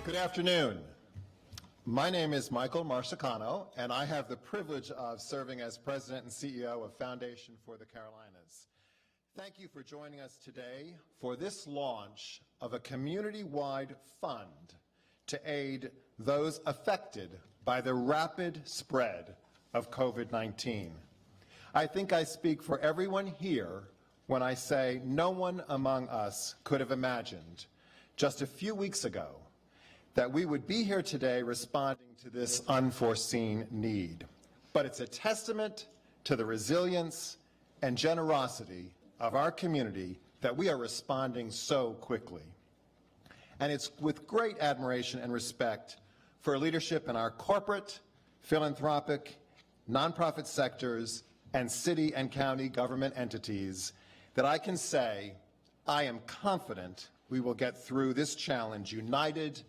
Good afternoon. My name is Michael Marsicano, and I have the privilege of serving as President and CEO of Foundation for the Carolinas. Thank you for joining us today for this launch of a community-wide fund to aid those affected by the rapid spread of COVID-19. I think I speak for everyone here when I say no one among us could have imagined just a few weeks ago that we would be here today responding to this unforeseen need. But it's a testament to the resilience and generosity of our community that we are responding so quickly. And it's with great admiration and respect for leadership in our corporate, philanthropic, nonprofit sectors, and city and county government entities that I can say I am confident we will get through this challenge united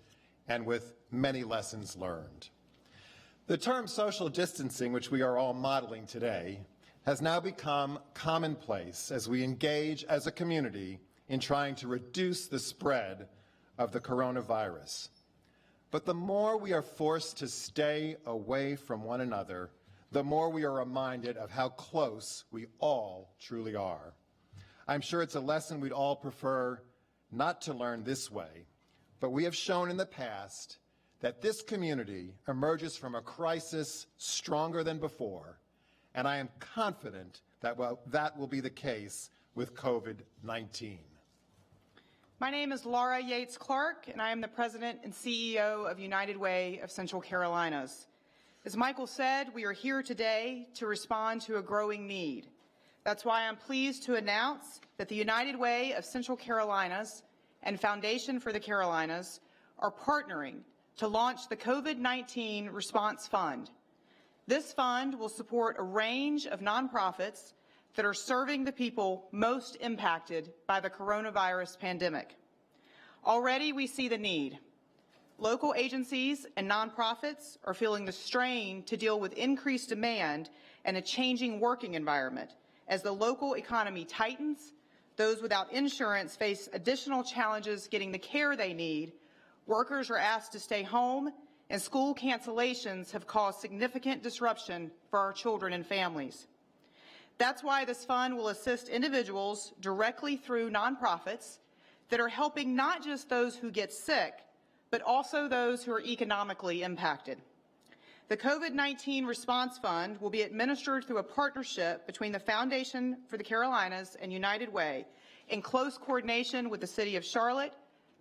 and with many lessons learned. The term social distancing, which we are all modeling today, has now become commonplace as we engage as a community in trying to reduce the spread of the coronavirus. But the more we are forced to stay away from one another, the more we are reminded of how close we all truly are. I'm sure it's a lesson we'd all prefer not to learn this way, but we have shown in the past that this community emerges from a crisis stronger than before, and I am confident that that will be the case with COVID-19. My name is Laura Yates Clark, and I am the President and CEO of United Way of Central Carolinas. As Michael said, we are here today to respond to a growing need. That's why I'm pleased to announce that the United Way of Central Carolinas and Foundation for the Carolinas are partnering to launch the COVID-19 Response Fund. This fund will support a range of nonprofits that are serving the people most impacted by the coronavirus pandemic. Already we see the need. Local agencies and nonprofits are feeling the strain to deal with increased demand and a changing working environment. As the local economy tightens, those without insurance face additional challenges getting the care they need, workers are asked to stay home, and school cancellations have caused significant disruption for our children and families. That's why this fund will assist individuals directly through nonprofits that are helping not just those who get sick, but also those who are economically impacted. The COVID-19 Response Fund will be administered through a partnership between the Foundation for the Carolinas and United Way in close coordination with the City of Charlotte,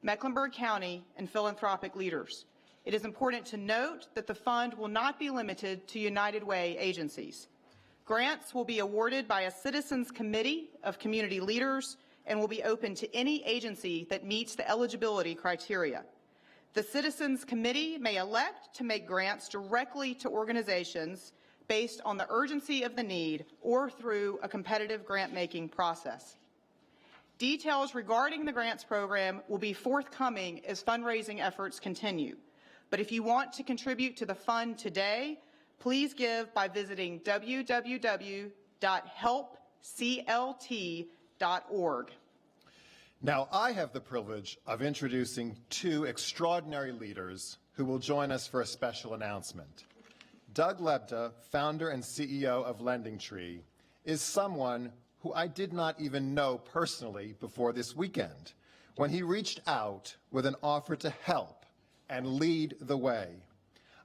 Mecklenburg County, and philanthropic leaders. It is important to note that the fund will not be limited to United Way agencies. Grants will be awarded by a Citizens Committee of community leaders and will be open to any agency that meets the eligibility criteria. The Citizens Committee may elect to make grants directly to organizations based on the urgency of the need or through a competitive grant-making process. Details regarding the grants program will be forthcoming as fundraising efforts continue. But if you want to contribute to the fund today, please give by visiting www.helpclt.org. Now, I have the privilege of introducing two extraordinary leaders who will join us for a special announcement. Doug Lebda, founder and CEO of LendingTree, is someone who I did not even know personally before this weekend, when he reached out with an offer to help and lead the way.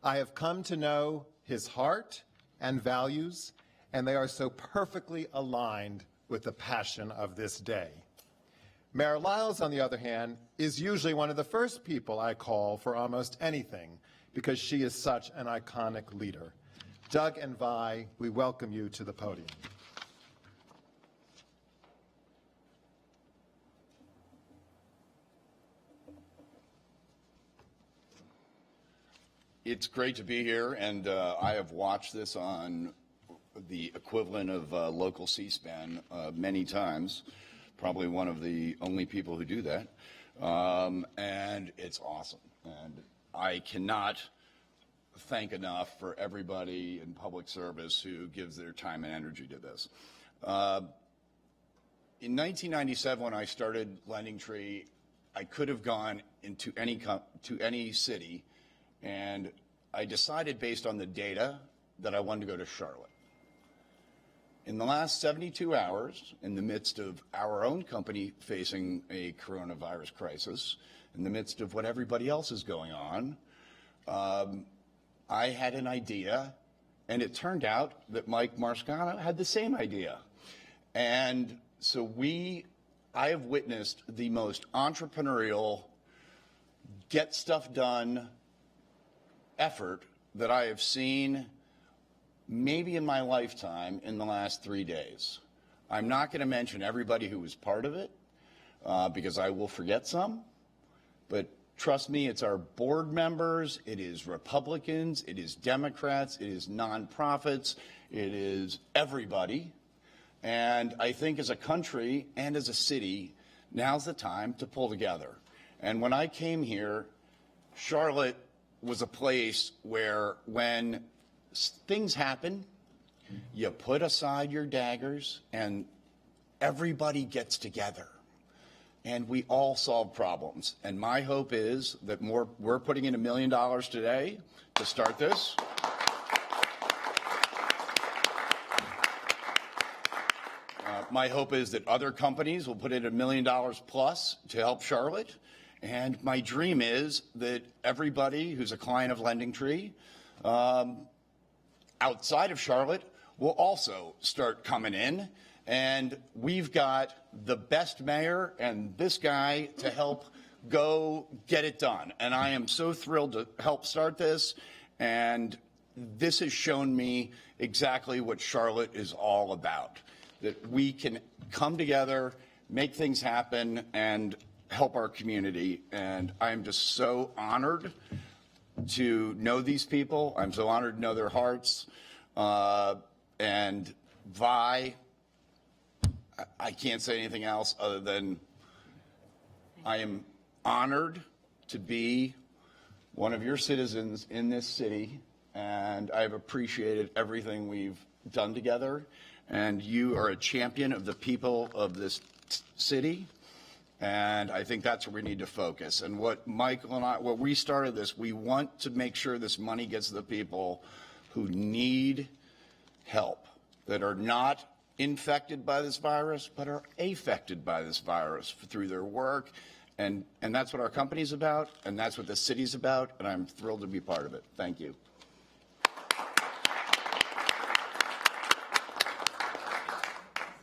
I have come to know his heart and values, and they are so perfectly aligned with the passion of this day. Mayor Lyles, on the other hand, is usually one of the first people I call for almost anything because she is such an iconic leader. Doug and Vi, we welcome you to the podium. It's great to be here, and I have watched this on the equivalent of local C-SPAN many times. Probably one of the only people who do that, and it's awesome. And I cannot thank enough for everybody in public service who gives their time and energy to this. In 1997, when I started LendingTree, I could have gone into to any city, and I decided based on the data that I wanted to go to Charlotte. In the last 72 hours, in the midst of our own company facing a coronavirus crisis, in the midst of what everybody else is going on, I had an idea, and it turned out that Mike Marsicano had the same idea. And so I have witnessed the most entrepreneurial, get stuff done effort that I have seen maybe in my lifetime in the last 3 days. I'm not going to mention everybody who was part of it because I will forget some, but trust me, it's our board members, it is Republicans, it is Democrats, it is nonprofits, it is everybody. And I think as a country and as a city, now's the time to pull together. And when I came here, Charlotte was a place where when things happen, you put aside your daggers and everybody gets together and we all solve problems. And my hope is that we're putting in $1 million today to start this. My hope is that other companies will put in $1 million plus to help Charlotte. And my dream is that everybody who's a client of LendingTree outside of Charlotte will also start coming in. And we've got the best mayor and this guy to help go get it done. And I am so thrilled to help start this. And this has shown me exactly what Charlotte is all about, that we can come together, make things happen, and help our community. And I'm just so honored to know these people. I'm so honored to know their hearts. And Vi, I can't say anything else other than I am honored to be one of your citizens in this city, and I've appreciated everything we've done together. And you are a champion of the people of this city. And I think that's where we need to focus. And what Michael and I, when we started this, we want to make sure this money gets to the people who need help, that are not infected by this virus, but are affected by this virus through their work. And that's what our company's about, and that's what the city's about, and I'm thrilled to be part of it. Thank you.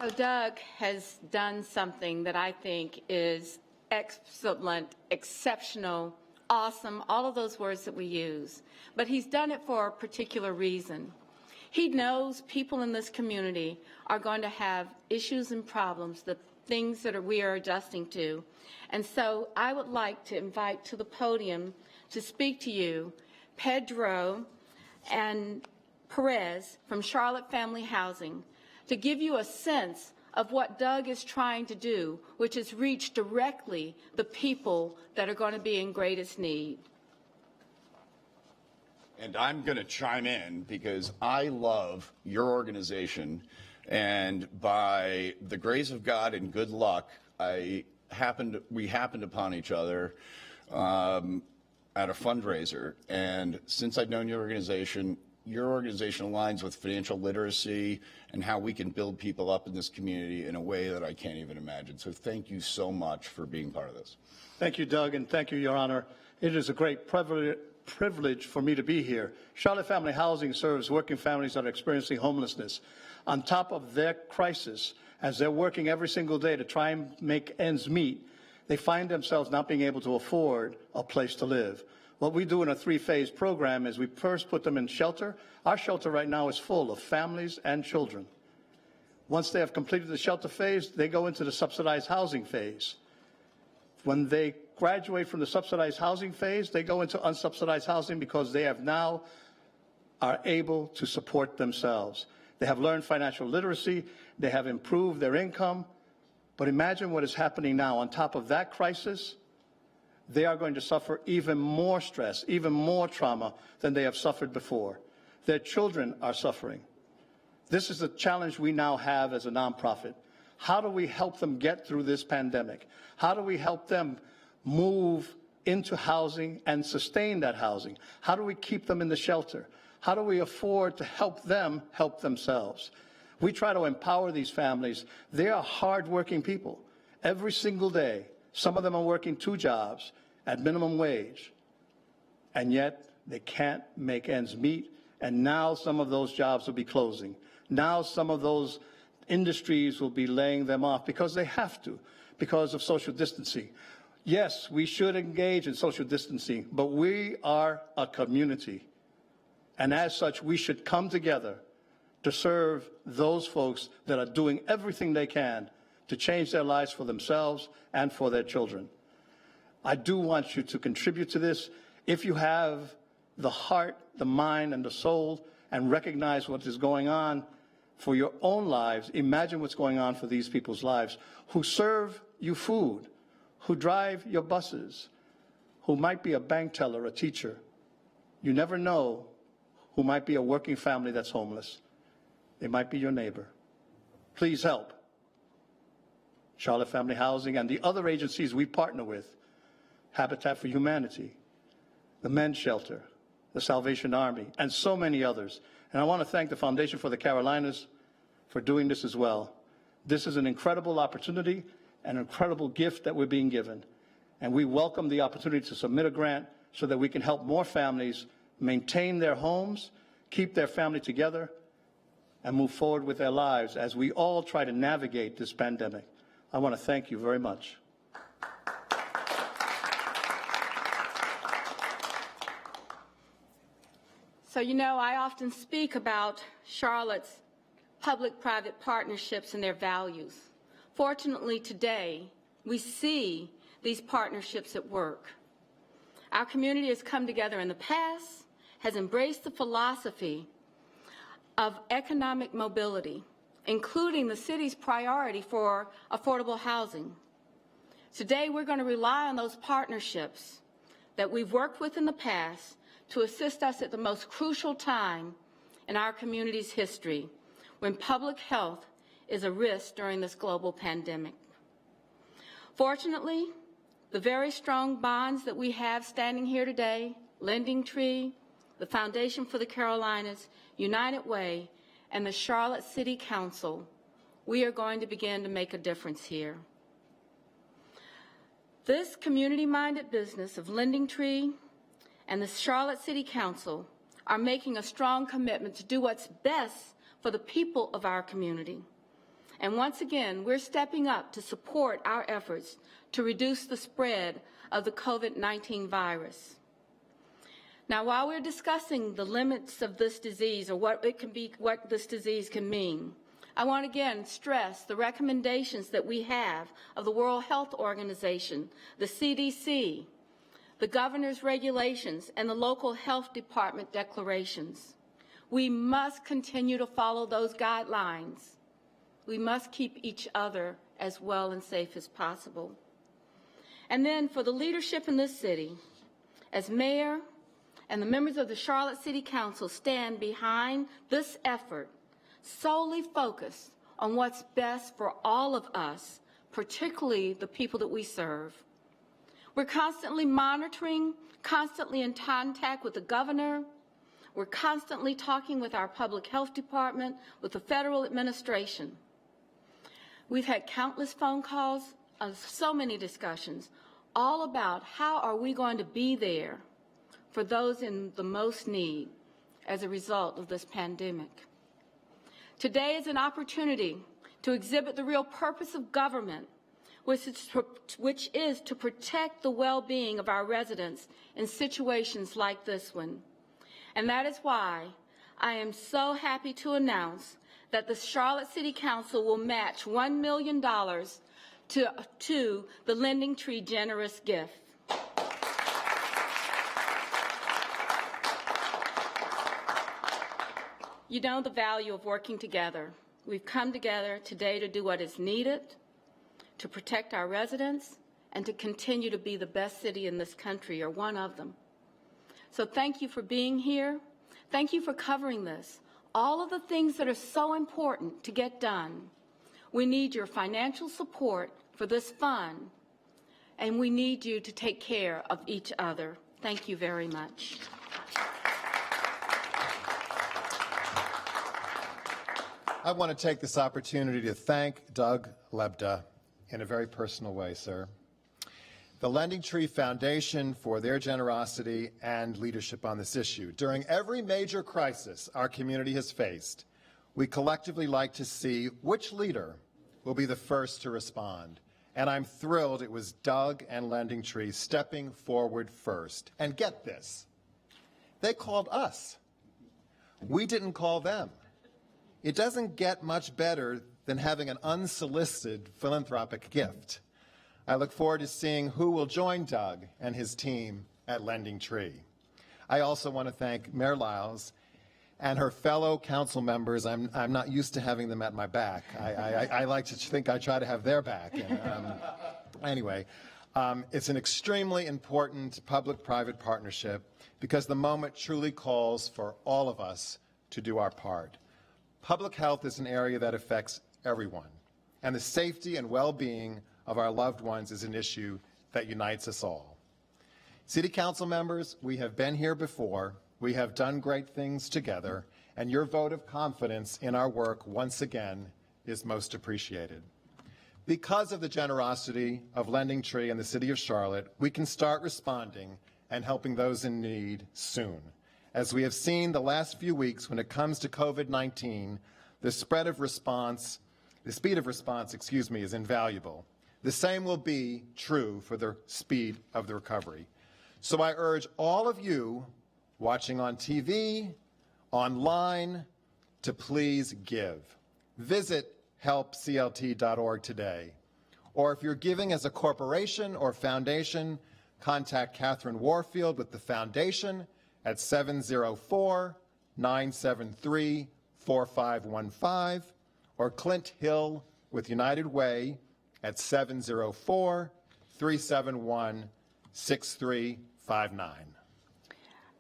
So Doug has done something that I think is excellent, exceptional, awesome, all of those words that we use. But he's done it for a particular reason. He knows people in this community are going to have issues and problems, the things that we are adjusting to. And so I would like to invite to the podium to speak to you Pedro and Perez from Charlotte Family Housing, to give you a sense of what Doug is trying to do, which is reach directly the people that are going to be in greatest need. And I'm going to chime in because I love your organization, and by the grace of God and good luck, we happened upon each other at a fundraiser. And since I've known your organization aligns with financial literacy and how we can build people up in this community in a way that I can't even imagine. So thank you so much for being part of this. Thank you, Doug, and thank you, Your Honor. It is a great privilege for me to be here. Charlotte Family Housing serves working families that are experiencing homelessness. On top of their crisis, as they're working every single day to try and make ends meet, they find themselves not being able to afford a place to live. What we do in a three-phase program is we first put them in shelter. Our shelter right now is full of families and children. Once they have completed the shelter phase, they go into the subsidized housing phase. When they graduate from the subsidized housing phase, they go into unsubsidized housing because they have now are able to support themselves. They have learned financial literacy. They have improved their income. But imagine what is happening now. On top of that crisis, they are going to suffer even more stress, even more trauma than they have suffered before. Their children are suffering. This is the challenge we now have as a nonprofit. How do we help them get through this pandemic? How do we help them move into housing and sustain that housing? How do we keep them in the shelter? How do we afford to help them help themselves? We try to empower these families. They are hardworking people. Every single day, some of them are working 2 jobs at minimum wage, and yet they can't make ends meet. And now some of those jobs will be closing. Now some of those industries will be laying them off because they have to, because of social distancing. Yes, we should engage in social distancing, but we are a community. And as such, we should come together to serve those folks that are doing everything they can to change their lives for themselves and for their children. I do want you to contribute to this. If you have the heart, the mind, and the soul, and recognize what is going on for your own lives, imagine what's going on for these people's lives who serve you food, who drive your buses, who might be a bank teller, a teacher. You never know who might be a working family that's homeless. It might be your neighbor. Please help. Charlotte Family Housing and the other agencies we partner with, Habitat for Humanity, the Men's Shelter, the Salvation Army, and so many others. And I want to thank the Foundation for the Carolinas for doing this as well. This is an incredible opportunity, an incredible gift that we're being given. And we welcome the opportunity to submit a grant so that we can help more families maintain their homes, keep their family together, and move forward with their lives as we all try to navigate this pandemic. I want to thank you very much. So, you know, I often speak about Charlotte's public-private partnerships and their values. Fortunately, today, we see these partnerships at work. Our community has come together in the past, has embraced the philosophy of economic mobility, including the city's priority for affordable housing. Today, we're going to rely on those partnerships that we've worked with in the past to assist us at the most crucial time in our community's history, when public health is a risk during this global pandemic. Fortunately, the very strong bonds that we have standing here today, LendingTree, the Foundation for the Carolinas, United Way, and the Charlotte City Council, we are going to begin to make a difference here. This community-minded business of LendingTree and the Charlotte City Council are making a strong commitment to do what's best for the people of our community. And once again, we're stepping up to support our efforts to reduce the spread of the COVID-19 virus. Now, while we're discussing the limits of this disease or what this disease can mean, I want to again stress the recommendations that we have of the World Health Organization, the CDC, the governor's regulations, and the local health department declarations. We must continue to follow those guidelines. We must keep each other as well and safe as possible. And then for the leadership in this city, as mayor and the members of the Charlotte City Council stand behind this effort, solely focused on what's best for all of us, particularly the people that we serve. We're constantly monitoring, constantly in contact with the governor. We're constantly talking with our public health department, with the federal administration. We've had countless phone calls, so many discussions, all about how are we going to be there for those in the most need as a result of this pandemic. Today is an opportunity to exhibit the real purpose of government, which is to protect the well-being of our residents in situations like this one. And that is why I am so happy to announce that the Charlotte City Council will match $1 million to the LendingTree generous gift. You know the value of working together. We've come together today to do what is needed, to protect our residents, and to continue to be the best city in this country, or one of them. So thank you for being here. Thank you for covering this. All of the things that are so important to get done. We need your financial support for this fund, and we need you to take care of each other. Thank you very much. I want to take this opportunity to thank Doug Lebda in a very personal way, sir. The Lending Tree Foundation for their generosity and leadership on this issue. During every major crisis our community has faced, we collectively like to see which leader will be the first to respond. And I'm thrilled it was Doug and Lending Tree stepping forward first. And get this, they called us. We didn't call them. It doesn't get much better than having an unsolicited philanthropic gift. I look forward to seeing who will join Doug and his team at Lending Tree. I also want to thank Mayor Lyles and her fellow council members. I'm not used to having them at my back. I like to think I try to have their back. And, anyway, it's an extremely important public-private partnership because the moment truly calls for all of us to do our part. Public health is an area that affects everyone, and the safety and well-being of our loved ones is an issue that unites us all. City Council members, we have been here before. We have done great things together, and your vote of confidence in our work once again is most appreciated. Because of the generosity of Lending Tree and the City of Charlotte, we can start responding and helping those in need soon. As we have seen the last few weeks when it comes to COVID-19, the speed of response, is invaluable. The same will be true for the speed of the recovery. So I urge all of you watching on TV, online, to please give. Visit helpclt.org today. Or if you're giving as a corporation or foundation, contact Catherine Warfield with the foundation at 704-973-4515, or Clint Hill with United Way at 704-371-6359.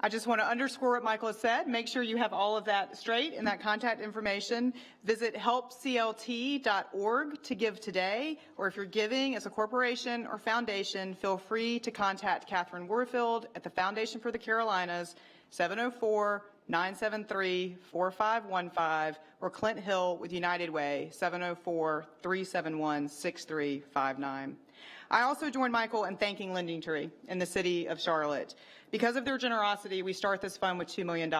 I just want to underscore what Michael has said. Make sure you have all of that straight in that contact information. Visit helpclt.org to give today, or if you're giving as a corporation or foundation, feel free to contact Catherine Warfield at the Foundation for the Carolinas, 704-973-4515, or Clint Hill with United Way, 704-371-6359. I also join Michael in thanking Lending Tree and the City of Charlotte. Because of their generosity, we start this fund with $2 million.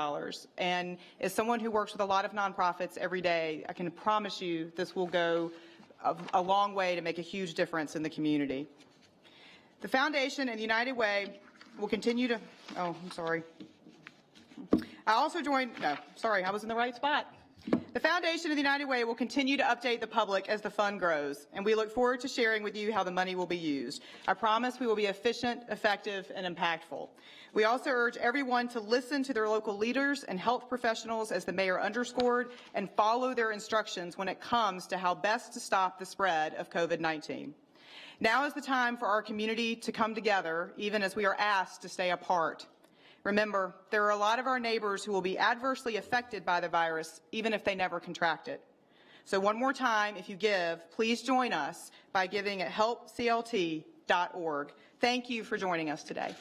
And as someone who works with a lot of nonprofits every day, I can promise you this will go a long way to make a huge difference in the community. The Foundation and the United Way will continue to, I also join, I was in the right spot. The Foundation of the United Way will continue to update the public as the fund grows, and we look forward to sharing with you how the money will be used. I promise we will be efficient, effective, and impactful. We also urge everyone to listen to their local leaders and health professionals, as the mayor underscored, and follow their instructions when it comes to how best to stop the spread of COVID-19. Now is the time for our community to come together, even as we are asked to stay apart. Remember, there are a lot of our neighbors who will be adversely affected by the virus, even if they never contract it. So one more time, if you give, please join us by giving at helpclt.org. Thank you for joining us today.